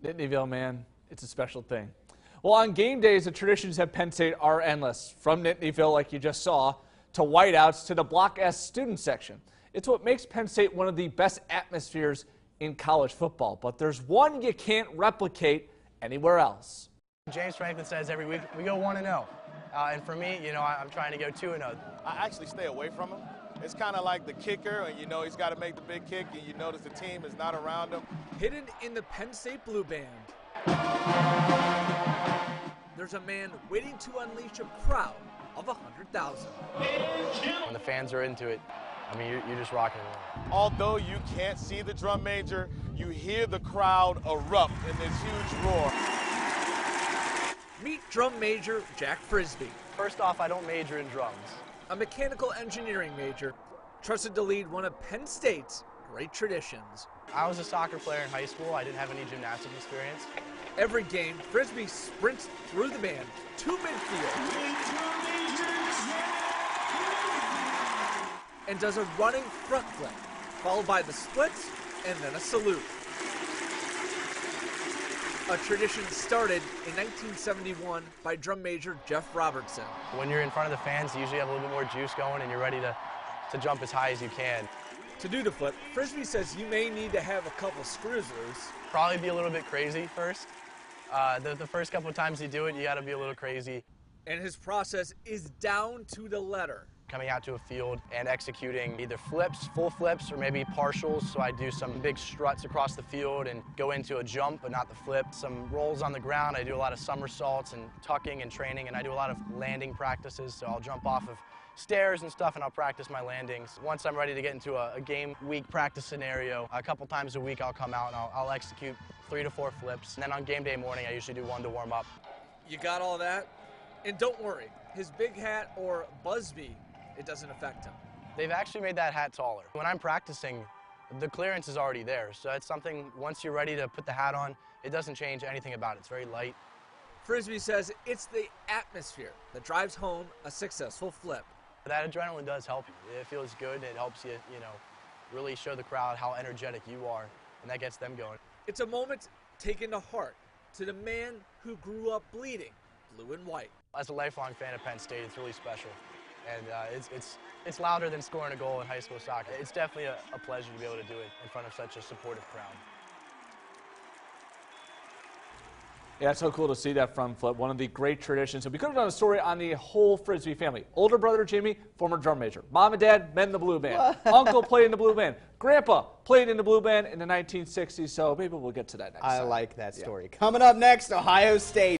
Nittanyville, man, it's a special thing. Well, on game days, the traditions at Penn State are endless. From Nittanyville, like you just saw, to whiteouts to the Block S student section. It's what makes Penn State one of the best atmospheres in college football. But there's one you can't replicate anywhere else. James Franklin says every week we go 1-0. And for me, I'm trying to go 2-0. I actually stay away from him. It's kind of like the kicker, and he's got to make the big kick, and you notice the team is not around him. Hidden in the Penn State Blue Band, there's a man waiting to unleash a crowd of 100,000. When the fans are into it, I mean, you're just rocking and rolling. Although you can't see the drum major, you hear the crowd erupt in this huge roar. Meet drum major Jack Frisbee. First off, I don't major in drums. A mechanical engineering major, trusted to lead one of Penn State's great traditions. I was a soccer player in high school. I didn't have any gymnastic experience. Every game, Frisbee sprints through the band to midfield and does a running front flip, followed by the splits and then a salute. A tradition started in 1971 by drum major Jeff Robertson. When you're in front of the fans, you usually have a little bit more juice going and you're ready to jump as high as you can. To do the flip, Frisbee says you may need to have a couple screws loose. Probably be a little bit crazy first. The first couple of times you do it, you got to be a little crazy. And his process is down to the letter. Coming out to a field and executing either flips, full flips, or maybe partials. So I do some big struts across the field and go into a jump, but not the flip. Some rolls on the ground. I do a lot of somersaults and tucking and training, and I do a lot of landing practices. So I'll jump off of stairs and stuff, and I'll practice my landings. Once I'm ready to get into a game week practice scenario, a couple times a week I'll come out and I'll execute 3 to 4 flips. And then on game day morning, I usually do 1 to warm up. You got all that? And don't worry, his big hat or Busby, it doesn't affect him. They've actually made that hat taller. When I'm practicing, the clearance is already there. So it's something, once you're ready to put the hat on, it doesn't change anything about it. It's very light. Frisbee says it's the atmosphere that drives home a successful flip. That adrenaline does help you. It feels good. It helps you, really show the crowd how energetic you are, and that gets them going. It's a moment taken to heart to the man who grew up bleeding blue and white. As a lifelong fan of Penn State, it's really special. And it's louder than scoring a goal in high school soccer. It's definitely a pleasure to be able to do it in front of such a supportive crowd. Yeah, it's so cool to see that front flip, one of the great traditions. And we could have done a story on the whole Frisbee family. Older brother Jimmy, former drum major. Mom and dad, men in the blue band. What? Uncle played in the blue band. Grandpa played in the blue band in the 1960s, so maybe we'll get to that next time. I like that story. Yeah. Coming up next, Ohio State.